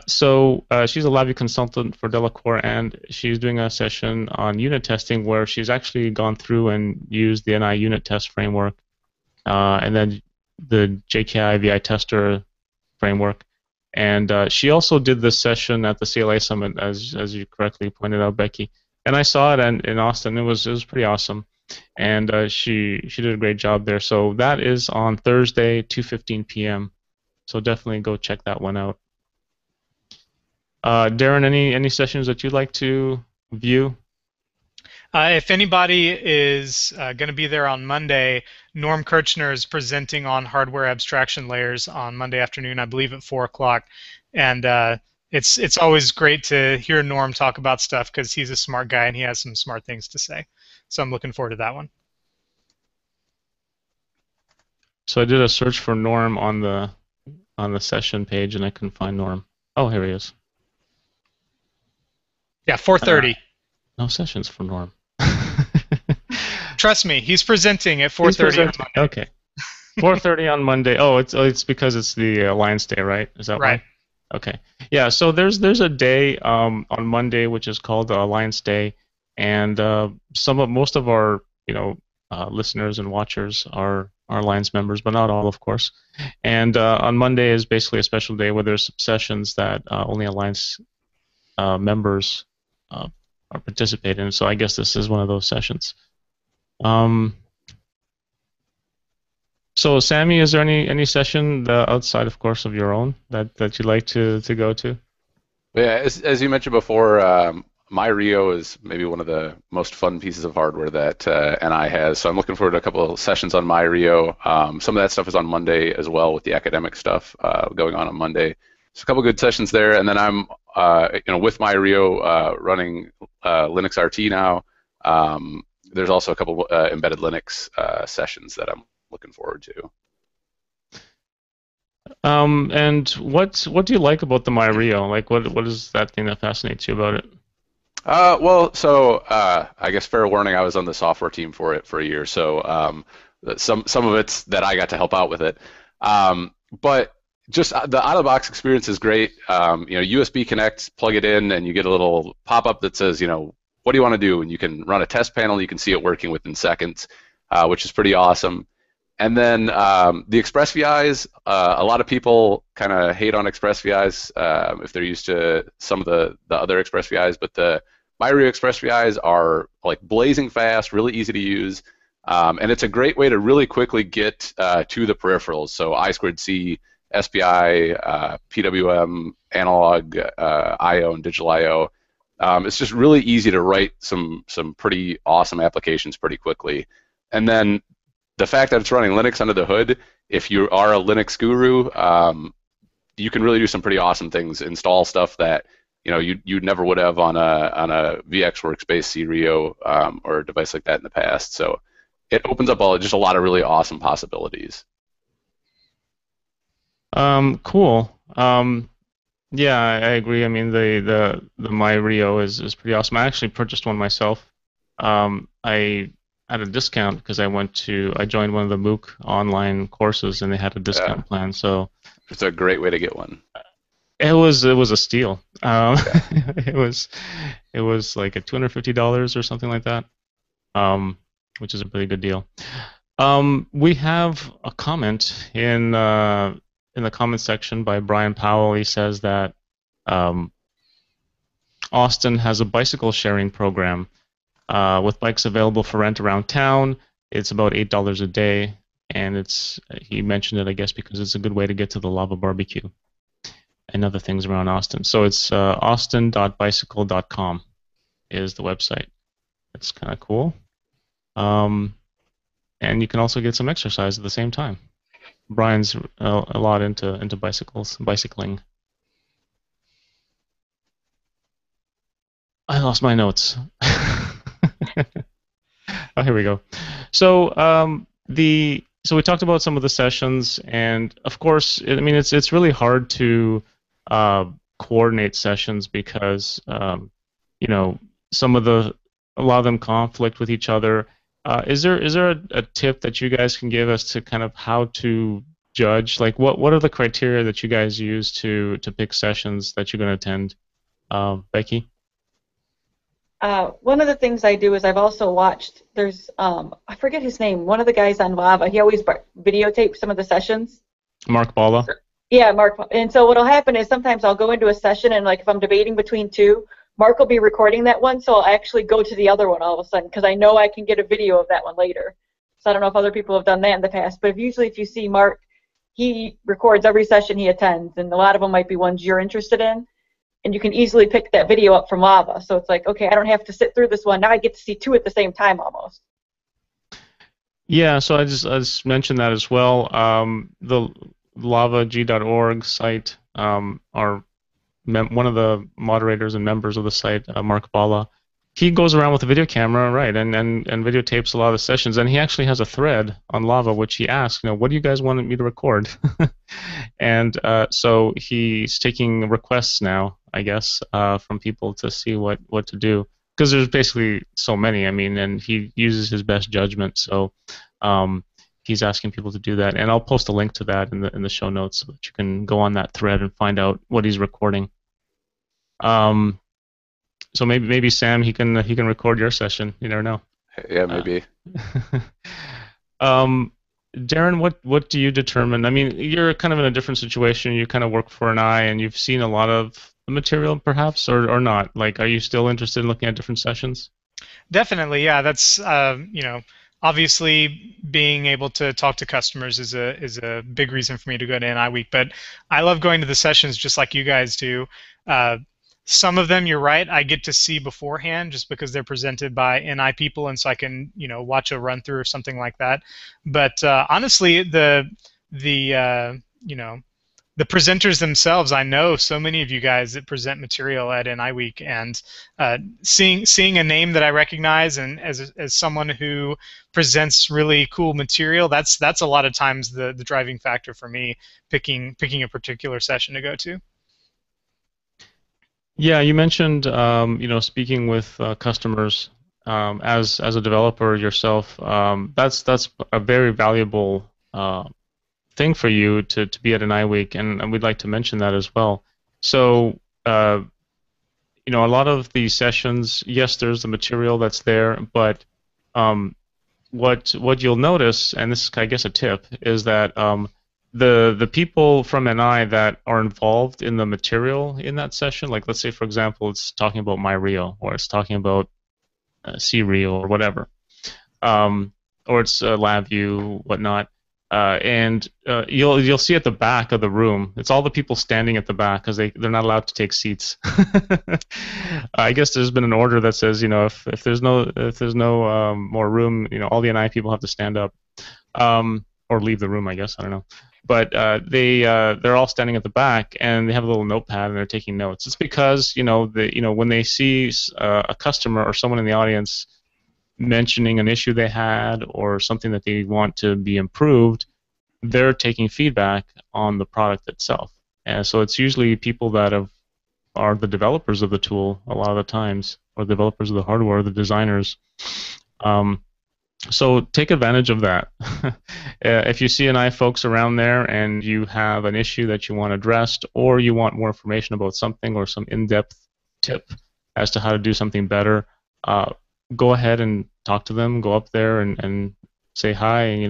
So she's a LabVIEW consultant for Delacorp, and she's doing a session on unit testing where she's actually gone through and used the NI unit test framework and then the JKI VI tester framework. And she also did this session at the CLA Summit, as you correctly pointed out, Becky. And I saw it in Austin. It was pretty awesome, and she did a great job there. So that is on Thursday, 2:15 p.m. So definitely go check that one out. Darren, any sessions that you'd like to view? If anybody is going to be there on Monday, Norm Kirchner is presenting on hardware abstraction layers on Monday afternoon, I believe at 4 o'clock. And it's always great to hear Norm talk about stuff because he's a smart guy and he has some smart things to say. So I'm looking forward to that one. So I did a search for Norm on the session page and I couldn't find Norm. Oh, here he is. Yeah, 4:30. No sessions for Norm. Trust me, he's presenting at 4:30 on Monday. Okay. 4:30 on Monday. Oh, it's because it's the Alliance Day, right? Is that right? Okay. Yeah. So there's a day on Monday which is called the Alliance Day, and most of our listeners and watchers are Alliance members, but not all, of course. And on Monday is basically a special day where there's sessions that only Alliance members are participating in. So I guess this is one of those sessions. So Sammy, is there any session outside, of course, of your own that you'd like to go to? Yeah, as you mentioned before, MyRio is maybe one of the most fun pieces of hardware that NI has. So I'm looking forward to a couple of sessions on MyRio. Some of that stuff is on Monday as well, with the academic stuff going on Monday. So a couple good sessions there, and then I'm with MyRio running Linux RT now. There's also a couple embedded Linux sessions that I'm looking forward to. And what do you like about the MyRio? Like, what is that thing that fascinates you about it? Well, so I guess fair warning, I was on the software team for it for a year, so some of it's that I got to help out with it. But just the out-of-the-box experience is great. USB connect, plug it in, and you get a little pop-up that says, what do you want to do? And you can run a test panel. You can see it working within seconds, which is pretty awesome. And then the ExpressVIs, a lot of people kind of hate on ExpressVIs if they're used to some of the other ExpressVIs, but the MyRio ExpressVIs are like blazing fast, really easy to use, and it's a great way to really quickly get to the peripherals. So I2C, SPI, PWM, analog I/O, and digital I/O. It's just really easy to write some pretty awesome applications pretty quickly. And then the fact that it's running Linux under the hood, if you are a Linux guru, you can really do some pretty awesome things. Install stuff that you never would have on a VxWorks-based CRIO or a device like that in the past. So it opens up just a lot of really awesome possibilities. Cool. Yeah, I agree. I mean, the MyRio is pretty awesome. I actually purchased one myself. I had a discount because I joined one of the MOOC online courses, and they had a discount plan. So it's a great way to get one. It was a steal. It was like at $250 or something like that, which is a pretty good deal. We have a comment in the comment section by Brian Powell. He says that Austin has a bicycle sharing program with bikes available for rent around town. It's about $8 a day, and he mentioned it, I guess, because it's a good way to get to the Lava Barbecue and other things around Austin. So it's austin.bicycle.com is the website. It's kind of cool. And you can also get some exercise at the same time. Brian's a lot into bicycling. I lost my notes. Oh, here we go. So we talked about some of the sessions, and of course, I mean, it's really hard to coordinate sessions because a lot of them conflict with each other. Is there a tip that you guys can give us to kind of how to judge? Like, what are the criteria that you guys use to pick sessions that you're going to attend? Becky? One of the things I do is I've also watched, there's, I forget his name, one of the guys on Lava, he always videotapes some of the sessions. Mark Balla? Yeah, Mark. And so what'll happen is sometimes I'll go into a session, and like if I'm debating between two, Mark will be recording that one, so I'll actually go to the other one all of a sudden because I know I can get a video of that one later. So I don't know if other people have done that in the past, but usually if you see Mark, he records every session he attends, and a lot of them might be ones you're interested in, and you can easily pick that video up from Lava. So it's like, okay, I don't have to sit through this one. Now I get to see two at the same time almost. Yeah, so I just mentioned that as well. The lavag.org site, one of the moderators and members of the site, Mark Balla, he goes around with a video camera, right, and videotapes a lot of the sessions, and he actually has a thread on Lava which he asks, what do you guys want me to record? And so he's taking requests now, I guess, from people to see what to do, because there's basically so many, I mean, and he uses his best judgment, so he's asking people to do that, and I'll post a link to that in the show notes so that you can go on that thread and find out what he's recording. So maybe Sam, he can record your session. You never know. Yeah, maybe. Darren, what do you determine? I mean, you're kind of in a different situation. You kind of work for an eye, and you've seen a lot of the material, perhaps, or not. Like, are you still interested in looking at different sessions? Definitely, yeah. That's obviously being able to talk to customers is a big reason for me to go to NIWeek. But I love going to the sessions just like you guys do. Some of them, you're right, I get to see beforehand just because they're presented by NI people, and so I can, watch a run through or something like that. But honestly, the presenters themselves, I know so many of you guys that present material at NIWeek, and seeing a name that I recognize, and as someone who presents really cool material, that's a lot of times the driving factor for me picking a particular session to go to. Yeah, you mentioned speaking with customers as a developer yourself. That's a very valuable thing for you to be at an iWeek, and we'd like to mention that as well. So, a lot of these sessions, yes, there's the material that's there, but what you'll notice, and this is, I guess, a tip, is that the people from NI that are involved in the material in that session, like let's say, for example, it's talking about MyRio, or it's talking about CRio, or whatever, or it's LabVIEW, whatnot. And you'll see at the back of the room, it's all the people standing at the back because they're not allowed to take seats. I guess there's been an order that says, if there's no more room, all the NI people have to stand up, or leave the room. I guess, I don't know. But they're all standing at the back, and they have a little notepad, and they're taking notes. It's because when they see a customer or someone in the audience mentioning an issue they had or something that they want to be improved, they're taking feedback on the product itself. And so it's usually people that are the developers of the tool a lot of the times, or developers of the hardware, the designers. So take advantage of that. If you see NI folks around there and you have an issue that you want addressed, or you want more information about something, or some in-depth tip as to how to do something better, go ahead and talk to them. Go up there and say hi.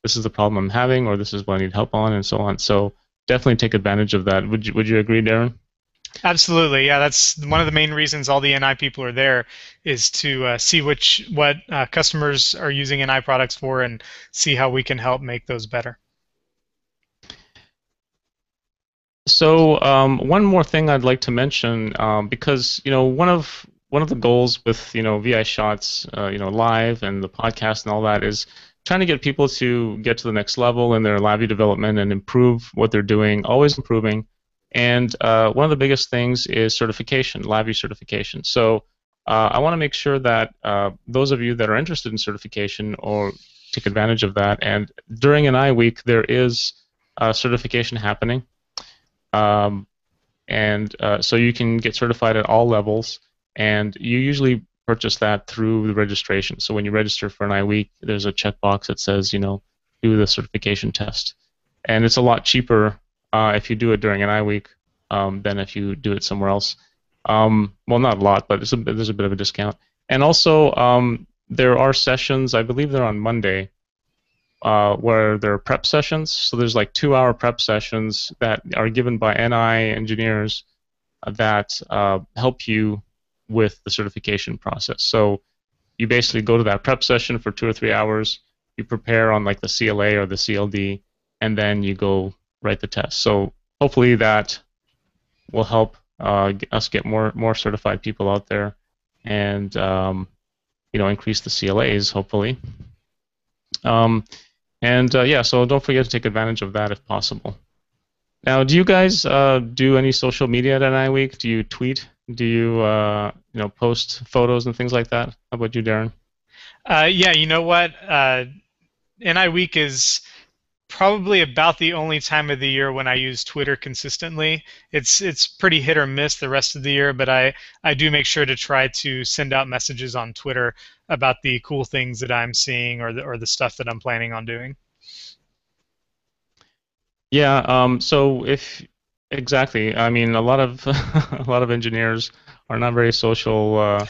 This is the problem I'm having, or this is what I need help on, and so on. So definitely take advantage of that. Would you agree, Darren? Absolutely, yeah. That's one of the main reasons all the NI people are there, is to see what customers are using NI products for, and see how we can help make those better. So one more thing I'd like to mention, because one of the goals with VI Shots, live and the podcast and all that, is trying to get people to get to the next level in their LabVIEW development and improve what they're doing, always improving. And one of the biggest things is certification, LabVIEW certification. So I want to make sure that those of you that are interested in certification or take advantage of that, and during an iWeek there is certification happening. So you can get certified at all levels, and you usually purchase that through the registration. So when you register for an iWeek, there's a checkbox that says, do the certification test. And it's a lot cheaper if you do it during an iWeek than if you do it somewhere else. Well, not a lot, but there's a bit of a discount. And also, there are sessions, I believe they're on Monday, where there are prep sessions. So there's like 2-hour prep sessions that are given by NI engineers that help you with the certification process. So you basically go to that prep session for 2 or 3 hours, you prepare on like the CLA or the CLD, and then you go write the test. So hopefully that will help us get more certified people out there, and increase the CLAs, hopefully. Yeah, so don't forget to take advantage of that if possible. Now, do you guys do any social media at NIWeek? Do you tweet? Do you post photos and things like that? How about you, Darren? Yeah, you know what? NIWeek is probably about the only time of the year when I use Twitter consistently. It's pretty hit or miss the rest of the year, but I do make sure to try to send out messages on Twitter about the cool things that I'm seeing, or the stuff that I'm planning on doing. Yeah. So exactly. I mean, a lot of a lot of engineers are not very social. Are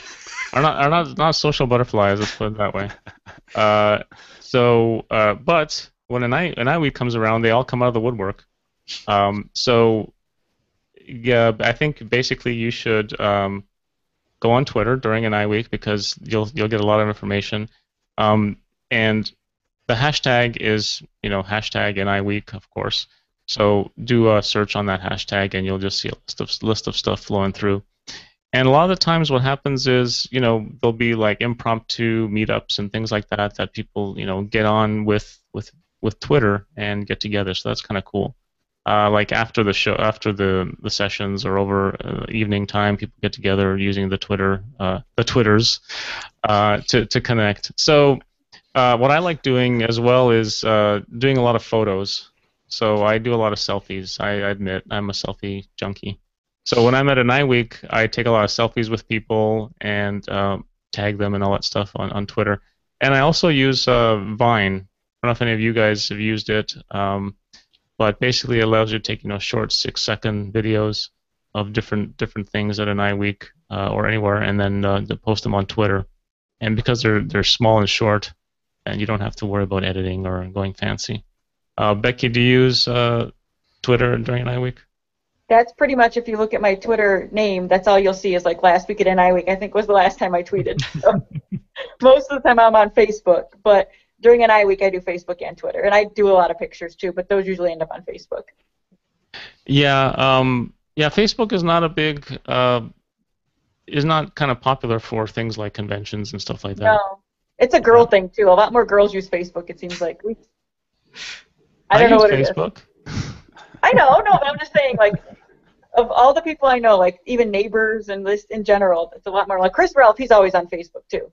not social butterflies. Let's put it that way. But when an iWeek comes around, they all come out of the woodwork. So yeah, I think basically you should go on Twitter during an iWeek, because you'll get a lot of information. And the hashtag is hashtag NIWeek, of course. So do a search on that hashtag, and you'll just see a list of stuff flowing through. And a lot of the times, what happens is, there'll be like impromptu meetups and things like that that people, get on with Twitter and get together. So that's kind of cool. Like after the show, after the sessions are over, evening time, people get together using the Twitters, to connect. So what I like doing as well is doing a lot of photos. So I do a lot of selfies. I admit I'm a selfie junkie. So when I'm at a NIWeek, I take a lot of selfies with people and tag them and all that stuff on Twitter. And I also use Vine. I don't know if any of you guys have used it, but basically it allows you to take short 6-second videos of different things at a NIWeek or anywhere, and then to post them on Twitter. And because they're small and short, and you don't have to worry about editing or going fancy. Becky, do you use Twitter during NIWeek? That's pretty much, if you look at my Twitter name, that's all you'll see is like last week at NIWeek, I think was the last time I tweeted. So most of the time I'm on Facebook, but during NIWeek I do Facebook and Twitter, and I do a lot of pictures too, but those usually end up on Facebook. Yeah, Facebook is not is not kind of popular for things like conventions and stuff like that. No, it's a girl thing too. A lot more girls use Facebook, it seems like. I don't know what Facebook. It is. I know, no, but I'm just saying, like, of all the people I know, like even neighbors and this in general, it's a lot more. Like Chris Ralph, he's always on Facebook too.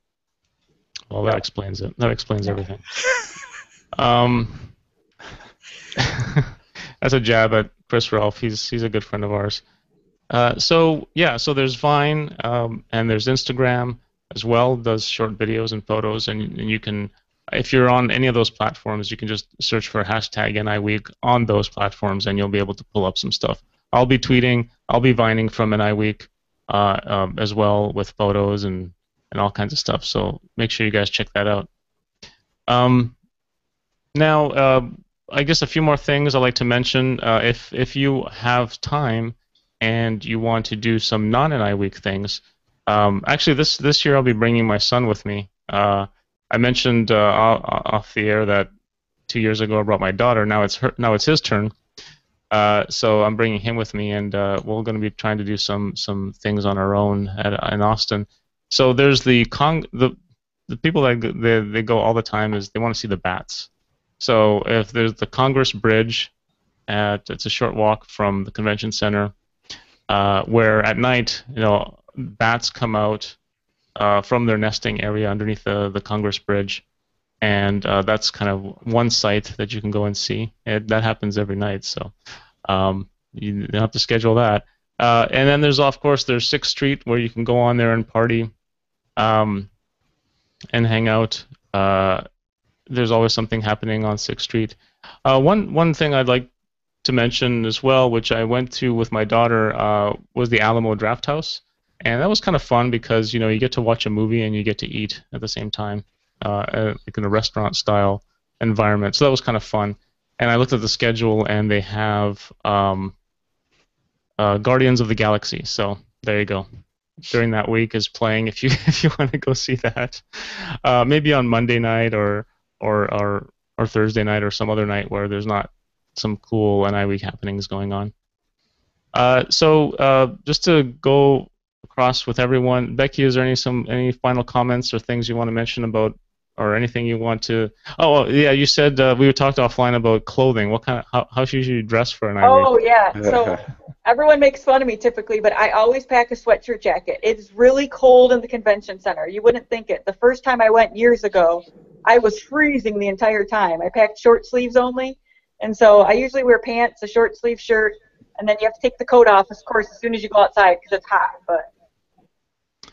Well, that explains it. That explains everything. That's a jab at Chris Ralph. He's a good friend of ours. So there's Vine, and there's Instagram as well. Does short videos and photos, and you can, if you're on any of those platforms, you can just search for hashtag NIWeek on those platforms, and you'll be able to pull up some stuff. I'll be tweeting, I'll be vining from NIWeek as well, with photos and all kinds of stuff. So make sure you guys check that out. Now, I guess a few more things I'd like to mention. If you have time and you want to do some non-NIWeek things, actually this year I'll be bringing my son with me. I mentioned off the air that 2 years ago I brought my daughter. Now it's his turn. So I'm bringing him with me, and we're going to be trying to do some things on our own in Austin. So there's the people that they go all the time is they want to see the bats. So if there's the Congress Bridge, it's a short walk from the convention center, where at night bats come out from their nesting area underneath the Congress Bridge, and that's kind of one site that you can go and see. That happens every night, so you don't have to schedule that. And then there's 6th Street, where you can go on there and party and hang out. There's always something happening on 6th Street. One thing I'd like to mention as well, which I went to with my daughter, was the Alamo Draft House. And that was kind of fun because, you get to watch a movie and you get to eat at the same time, like in a restaurant-style environment. So that was kind of fun. And I looked at the schedule, and they have Guardians of the Galaxy. So there you go. During that week is playing if you want to go see that. Maybe on Monday night or Thursday night or some other night where there's not some cool NIWeek happenings going on. So just to go across with everyone, Becky, is there any final comments or things you want to mention about, or anything you want to? Oh, yeah, you said we were talking offline about clothing. What kind of how should you dress for an NIWeek? Oh yeah, so everyone makes fun of me typically, but I always pack a sweatshirt jacket. It's really cold in the convention center. You wouldn't think it. The first time I went years ago, I was freezing the entire time. I packed short sleeves only, and so I usually wear pants, a short sleeve shirt, and then you have to take the coat off, of course, as soon as you go outside because it's hot. But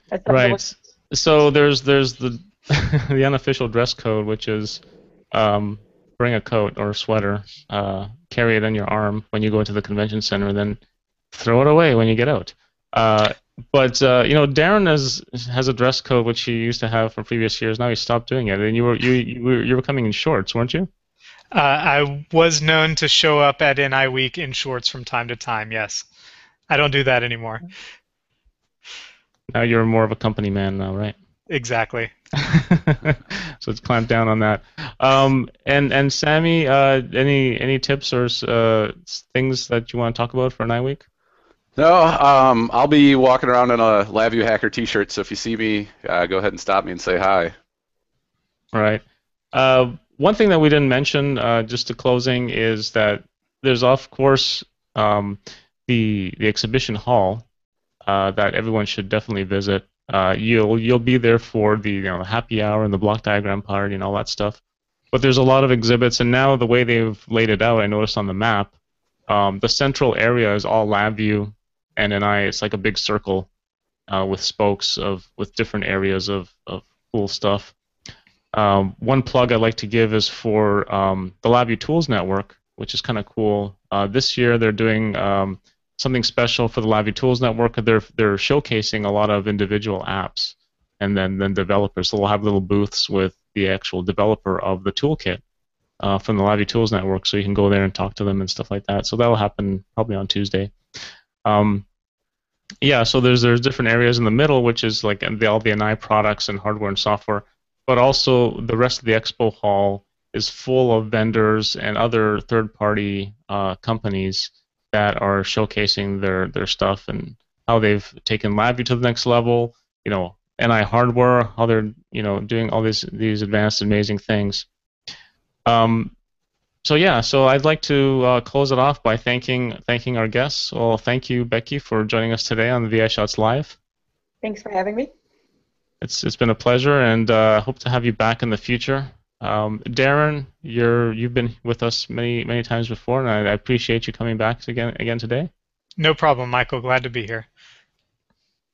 that's right. So there's the the unofficial dress code, which is bring a coat or a sweater, carry it on your arm when you go into the convention center, and then throw it away when you get out. But Darren has a dress code which he used to have from previous years. Now he stopped doing it, and you were coming in shorts, weren't you? I was known to show up at NIWeek in shorts from time to time. Yes, I don't do that anymore. Now you're more of a company man now, right? Exactly. So it's clamped down on that. And Sammy, any tips or things that you want to talk about for NIWeek? No, I'll be walking around in a LabVIEW Hacker T-shirt, so if you see me, go ahead and stop me and say hi. All right. One thing that we didn't mention, just to closing, is that there's of course the exhibition hall that everyone should definitely visit. You'll be there for the happy hour and the block diagram party and all that stuff. But there's a lot of exhibits, and now the way they've laid it out, I noticed on the map, the central area is all LabVIEW, and then it's like a big circle with spokes with different areas of cool stuff. One plug I'd like to give is for the LabVIEW Tools Network, which is kind of cool. This year they're doing something special for the LabVIEW Tools Network. They're showcasing a lot of individual apps, and then developers. So we'll have little booths with the actual developer of the toolkit from the LabVIEW Tools Network, so you can go there and talk to them and stuff like that. So that'll happen probably on Tuesday. Yeah, so there's different areas in the middle, which is like all the NI products and hardware and software, but also the rest of the expo hall is full of vendors and other third-party companies that are showcasing their stuff and how they've taken LabVIEW to the next level. NI hardware, how they're doing all these advanced, amazing things. So I'd like to close it off by thanking our guests. Well, thank you, Becky, for joining us today on the VI Shots Live. Thanks for having me. It's been a pleasure, and I hope to have you back in the future. Darren, you've been with us many times before, and I appreciate you coming back again today. No problem, Michael. Glad to be here.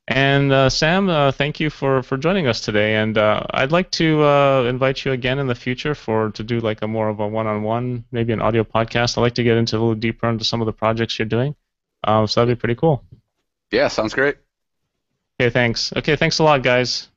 And Sam, thank you for joining us today. And I'd like to invite you again in the future to do like more of a one-on-one, maybe an audio podcast. I'd like to get a little deeper into some of the projects you're doing. So that'd be pretty cool. Yeah, sounds great. Okay, thanks. Okay, thanks a lot, guys.